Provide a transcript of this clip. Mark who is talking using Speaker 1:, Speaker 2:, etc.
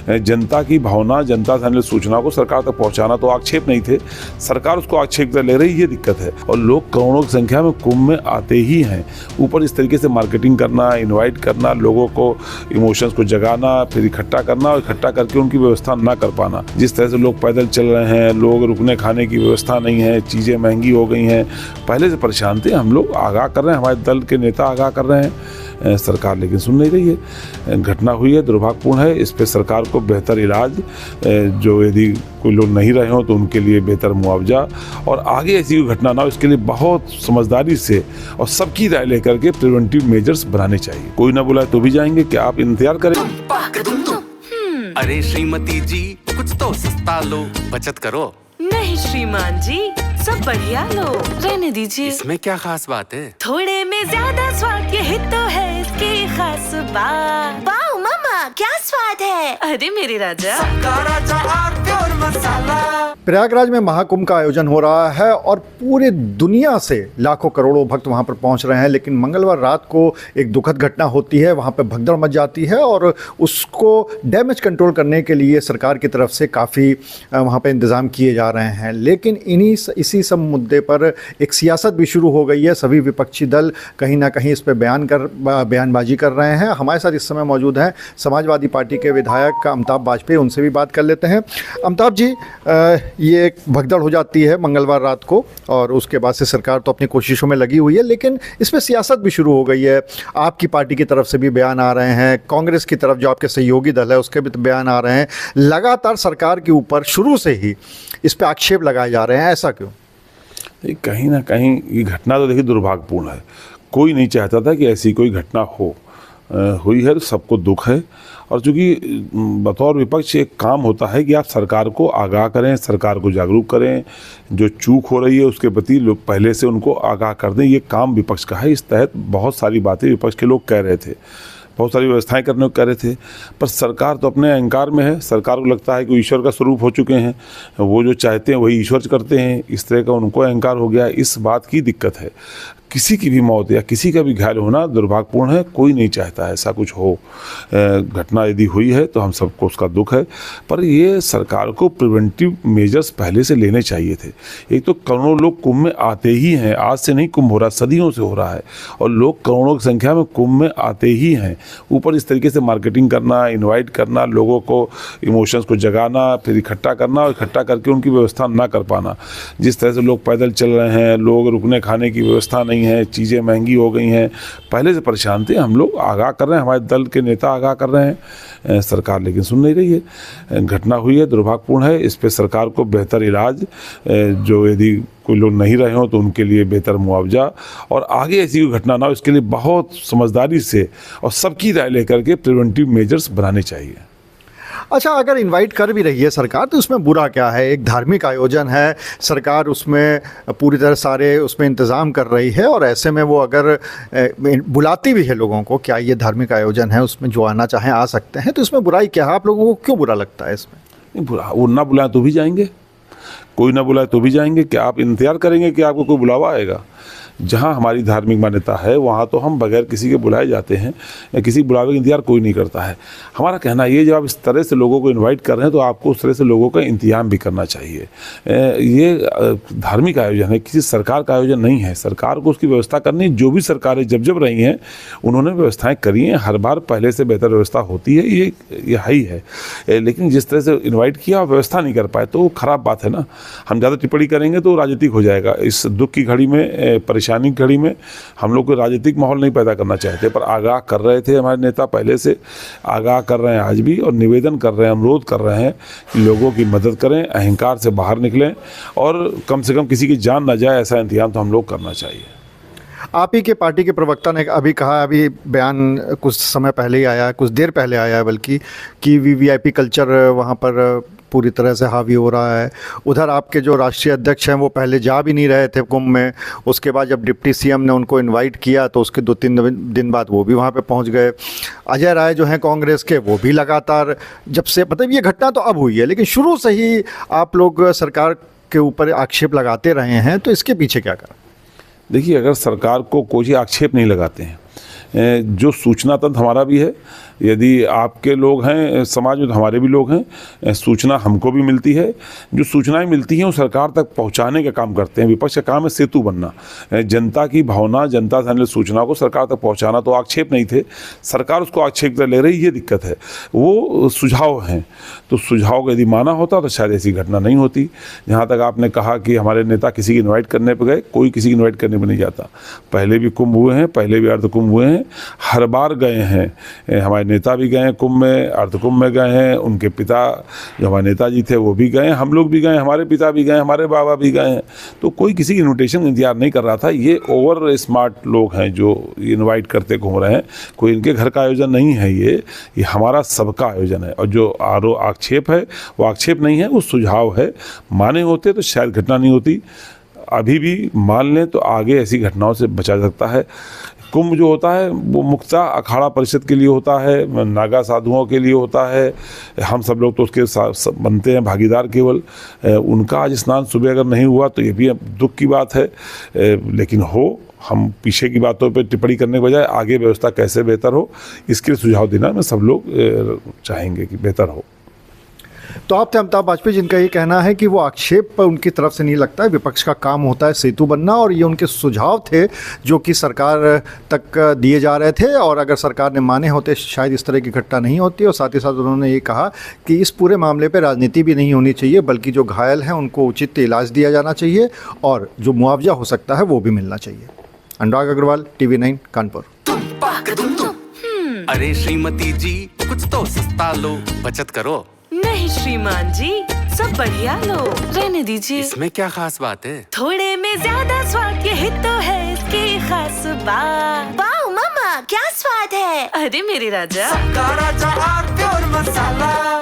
Speaker 1: जनता की भावना, जनता से आने वाली सूचना को सरकार तक पहुंचाना तो आक्षेप नहीं थे, सरकार उसको आक्षेप ले रही, ये दिक्कत है। और लोग करोड़ों की संख्या में कुंभ में आते ही हैं, ऊपर इस तरीके से मार्केटिंग करना, इनवाइट करना, लोगों को इमोशंस को जगाना, फिर इकट्ठा करना और इकट्ठा करके उनकी व्यवस्था ना कर पाना। जिस तरह से लोग पैदल चल रहे हैं, लोग रुकने खाने की व्यवस्था नहीं है, चीज़ें महंगी हो गई हैं, पहले से परेशान थे। हम लोग आगाह कर रहे हैं, हमारे दल के नेता आगाह कर रहे हैं, सरकार लेकिन सुन नहीं रही है। घटना हुई है, दुर्भाग्यपूर्ण है, इस पे सरकार को बेहतर इलाज, जो यदि कोई लोग नहीं रहे हों तो उनके लिए बेहतर मुआवजा, और आगे ऐसी कोई घटना ना हो इसके लिए बहुत समझदारी से और सबकी राय लेकर के प्रिवेंटिव मेजर्स बनाने चाहिए। कोई ना बुलाए तो भी जाएंगे, क्या आप इंतजार करें?
Speaker 2: अरे श्रीमती जी, कुछ तो सस्ता लो, बचत करो।
Speaker 3: नहीं श्रीमान जी, सब बढ़िया लो, रहने दीजिए।
Speaker 2: इसमें क्या खास बात है?
Speaker 3: थोड़े में ज्यादा स्वाद, यही तो है इसकी खास बात।
Speaker 4: वाओ मामा, क्या स्वाद है।
Speaker 3: अरे मेरे राजा,
Speaker 5: प्रयागराज में महाकुंभ का आयोजन हो रहा है और पूरे दुनिया से लाखों करोड़ों भक्त वहां पर पहुंच रहे हैं, लेकिन मंगलवार रात को एक दुखद घटना होती है। वहां पर भगदड़ मच जाती है और उसको डैमेज कंट्रोल करने के लिए सरकार की तरफ से काफ़ी वहां पर इंतज़ाम किए जा रहे हैं। लेकिन इसी सब मुद्दे पर एक सियासत भी शुरू हो गई है। सभी विपक्षी दल कहीं ना कहीं इस पर बयानबाजी कर रहे हैं। हमारे साथ इस समय मौजूद हैं समाजवादी पार्टी के विधायक अमिताभ वाजपेयी, उनसे भी बात कर लेते हैं। अमिताभ जी, ये एक भगदड़ हो जाती है मंगलवार रात को और उसके बाद से सरकार तो अपनी कोशिशों में लगी हुई है, लेकिन इसमें सियासत भी शुरू हो गई है। आपकी पार्टी की तरफ से भी बयान आ रहे हैं, कांग्रेस की तरफ जो आपके सहयोगी दल है उसके भी बयान आ रहे हैं। लगातार सरकार के ऊपर शुरू से ही इस पर आक्षेप लगाए जा रहे हैं, ऐसा क्यों?
Speaker 1: कहीं ना कहीं ये घटना तो देखिए दुर्भाग्यपूर्ण है। कोई नहीं चाहता था कि ऐसी कोई घटना हो, हुई है तो सबको दुख है। और चूँकि बतौर विपक्ष एक काम होता है कि आप सरकार को आगाह करें, सरकार को जागरूक करें, जो चूक हो रही है उसके प्रति लोग पहले से उनको आगाह कर दें, ये काम विपक्ष का है। इस तहत बहुत सारी बातें विपक्ष के लोग कह रहे थे, बहुत सारी व्यवस्थाएं करने को कह रहे थे, पर सरकार तो अपने अहंकार में है। सरकार को लगता है कि ईश्वर का स्वरूप हो चुके हैं, वो जो चाहते हैं वही ईश्वर करते हैं, इस तरह का उनको अहंकार हो गया। इस बात की दिक्कत है। किसी की भी मौत या किसी का भी घायल होना दुर्भाग्यपूर्ण है, कोई नहीं चाहता ऐसा कुछ हो। घटना यदि हुई है तो हम सबको उसका दुख है, पर ये सरकार को प्रिवेंटिव मेजर्स पहले से लेने चाहिए थे। एक तो करोड़ों लोग कुंभ में आते ही हैं, आज से नहीं कुंभ हो रहा, सदियों से हो रहा है, और लोग करोड़ों की संख्या में कुंभ में आते ही हैं। ऊपर इस तरीके से मार्केटिंग करना, इनवाइट करना, लोगों को इमोशंस को जगाना, फिर इकट्ठा करना और इकट्ठा करके उनकी व्यवस्था ना कर पाना। जिस तरह से लोग पैदल चल रहे हैं, लोग रुकने खाने की व्यवस्था नहीं है, चीज़ें महंगी हो गई हैं, पहले से परेशान थे। हम लोग आगाह कर रहे हैं, हमारे दल के नेता आगाह कर रहे हैं, सरकार लेकिन सुन नहीं रही है। घटना हुई है, दुर्भाग्यपूर्ण है, इस पे सरकार को बेहतर इलाज, जो यदि कोई लोग नहीं रहे हों तो उनके लिए बेहतर मुआवजा, और आगे ऐसी कोई घटना ना हो इसके लिए बहुत समझदारी से और सबकी राय लेकर के प्रिवेंटिव मेजर्स बनाने चाहिए।
Speaker 5: अच्छा, अगर इनवाइट कर भी रही है सरकार तो उसमें बुरा क्या है? एक धार्मिक आयोजन है, सरकार उसमें पूरी तरह सारे उसमें इंतज़ाम कर रही है, और ऐसे में वो अगर बुलाती भी है लोगों को, क्या ये धार्मिक आयोजन है, उसमें जो आना चाहें आ सकते हैं, तो इसमें बुराई क्या है? आप लोगों को क्यों बुरा लगता है इसमें?
Speaker 1: नहीं बुरा, वो ना बुलाए तो भी जाएंगे, कोई ना बुलाए तो भी जाएंगे। क्या आप इंतजार करेंगे कि आपको कोई बुलावा आएगा? जहाँ हमारी धार्मिक मान्यता है वहाँ तो हम बगैर किसी के बुलाए जाते हैं, या किसी बुलावे का इंतजार कोई नहीं करता है। हमारा कहना ये, जब आप इस तरह से लोगों को इनवाइट कर रहे हैं तो आपको उस तरह से लोगों का इंतजाम भी करना चाहिए। ये धार्मिक आयोजन है, किसी सरकार का आयोजन नहीं है। सरकार को उसकी व्यवस्था करनी, जो भी सरकारें जब जब रही हैं उन्होंने व्यवस्थाएँ करी हैं, हर बार पहले से बेहतर व्यवस्था होती है, ये है ही है। लेकिन जिस तरह से इन्वाइट किया और व्यवस्था नहीं कर पाए तो वो ख़राब बात है ना। हम ज़्यादा टिप्पणी करेंगे तो राजनीतिक हो जाएगा। इस दुख की घड़ी में, परेशानी की घड़ी में हम लोग को राजनीतिक माहौल नहीं पैदा करना चाहते, पर आगाह कर रहे थे हमारे नेता, पहले से आगाह कर रहे हैं आज भी, और निवेदन कर रहे हैं, अनुरोध कर रहे हैं कि लोगों की मदद करें, अहंकार से बाहर निकलें, और कम से कम किसी की जान ना जाए ऐसा इंतजाम तो हम लोग करना चाहिए।
Speaker 5: आप ही के पार्टी के प्रवक्ता ने अभी कहा, अभी बयान कुछ समय पहले ही आया है, कुछ देर पहले आया है बल्कि, कि वीवीआईपी कल्चर वहाँ पर पूरी तरह से हावी हो रहा है। उधर आपके जो राष्ट्रीय अध्यक्ष हैं वो पहले जा भी नहीं रहे थे कुंभ में, उसके बाद जब डिप्टी सीएम ने उनको इनवाइट किया तो उसके 2-3 दिन बाद वो भी वहाँ पे पहुँच गए। अजय राय जो हैं कांग्रेस के, वो भी लगातार, जब से मतलब ये घटना तो अब हुई है, लेकिन शुरू से ही आप लोग सरकार के ऊपर आक्षेप लगाते रहे हैं, तो इसके पीछे क्या कारण?
Speaker 1: देखिए, अगर सरकार को कोई आक्षेप नहीं लगाते हैं, जो सूचना तंत्र हमारा भी है, यदि आपके लोग हैं समाज में तो हमारे भी लोग हैं, सूचना हमको भी मिलती है। जो सूचनाएं मिलती हैं वो सरकार तक पहुंचाने का काम करते हैं। विपक्ष का काम है सेतु बनना, जनता की भावना, जनता से आने सूचना को सरकार तक पहुंचाना। तो आक्षेप नहीं थे, सरकार उसको आक्षेप ले रही, ये दिक्कत है। वो सुझाव हैं, तो सुझाव को यदि माना होता तो शायद ऐसी घटना नहीं होती। जहाँ तक आपने कहा कि हमारे नेता किसी की इन्वाइट करने पर गए, कोई किसी की इन्वाइट करने पर नहीं जाता। पहले भी कुंभ हुए हैं, पहले भी अर्ध कुंभ हुए हैं, हर बार गए हैं। हमारे नेता भी गए हैं कुंभ में, अर्ध कुंभ में गए हैं, उनके पिता जो हमारे नेताजी थे वो भी गए, हम लोग भी गए, हमारे पिता भी गए, हमारे बाबा भी गए हैं। तो कोई किसी की इन्विटेशन इंतजार नहीं कर रहा था। ये ओवर स्मार्ट लोग हैं जो इनवाइट करते घूम रहे हैं। कोई इनके घर का आयोजन नहीं है, ये हमारा सबका आयोजन है। और जो आक्षेप है वो आक्षेप नहीं है, वो सुझाव है। माने होते तो शायद घटना नहीं होती। अभी भी मान लें तो आगे ऐसी घटनाओं से बचा जा सकता है। कुंभ जो होता है वो मुख्यतः अखाड़ा परिषद के लिए होता है, नागा साधुओं के लिए होता है। हम सब लोग तो उसके बनते हैं भागीदार केवल। उनका आज स्नान सुबह अगर नहीं हुआ तो ये भी दुख की बात है, लेकिन हम पीछे की बातों पे टिप्पणी करने के बजाय आगे व्यवस्था कैसे बेहतर हो, इसके लिए सुझाव देना में सब लोग चाहेंगे कि बेहतर हो।
Speaker 5: तो आप थे अमिताभ बाजपेयी, जिनका ये कहना है कि वो आक्षेप पर उनकी तरफ से नहीं लगता है, विपक्ष का काम होता है सेतु बनना, और ये उनके सुझाव थे जो कि सरकार तक दिए जा रहे थे, और अगर सरकार ने माने होते शायद इस तरह की घटना नहीं होती। और साथ ही साथ उन्होंने ये कहा कि इस पूरे मामले पर राजनीति भी नहीं होनी चाहिए, बल्कि जो घायल हैं उनको उचित इलाज दिया जाना चाहिए और जो मुआवजा हो सकता है वो भी मिलना चाहिए। अनुराग अग्रवाल, TV9 कानपुर।
Speaker 2: अरे श्रीमती जी कुछ तो सस्ता लो, बचत करो।
Speaker 3: नहीं श्रीमान जी, सब बढ़िया लो, रहने दीजिए।
Speaker 2: इसमें क्या खास बात है?
Speaker 3: थोड़े में ज्यादा स्वाद, यही तो है इसकी खास बात।
Speaker 4: वाह मामा, क्या स्वाद है।
Speaker 3: अरे मेरे राजा,
Speaker 6: राजा आरती और मसाला।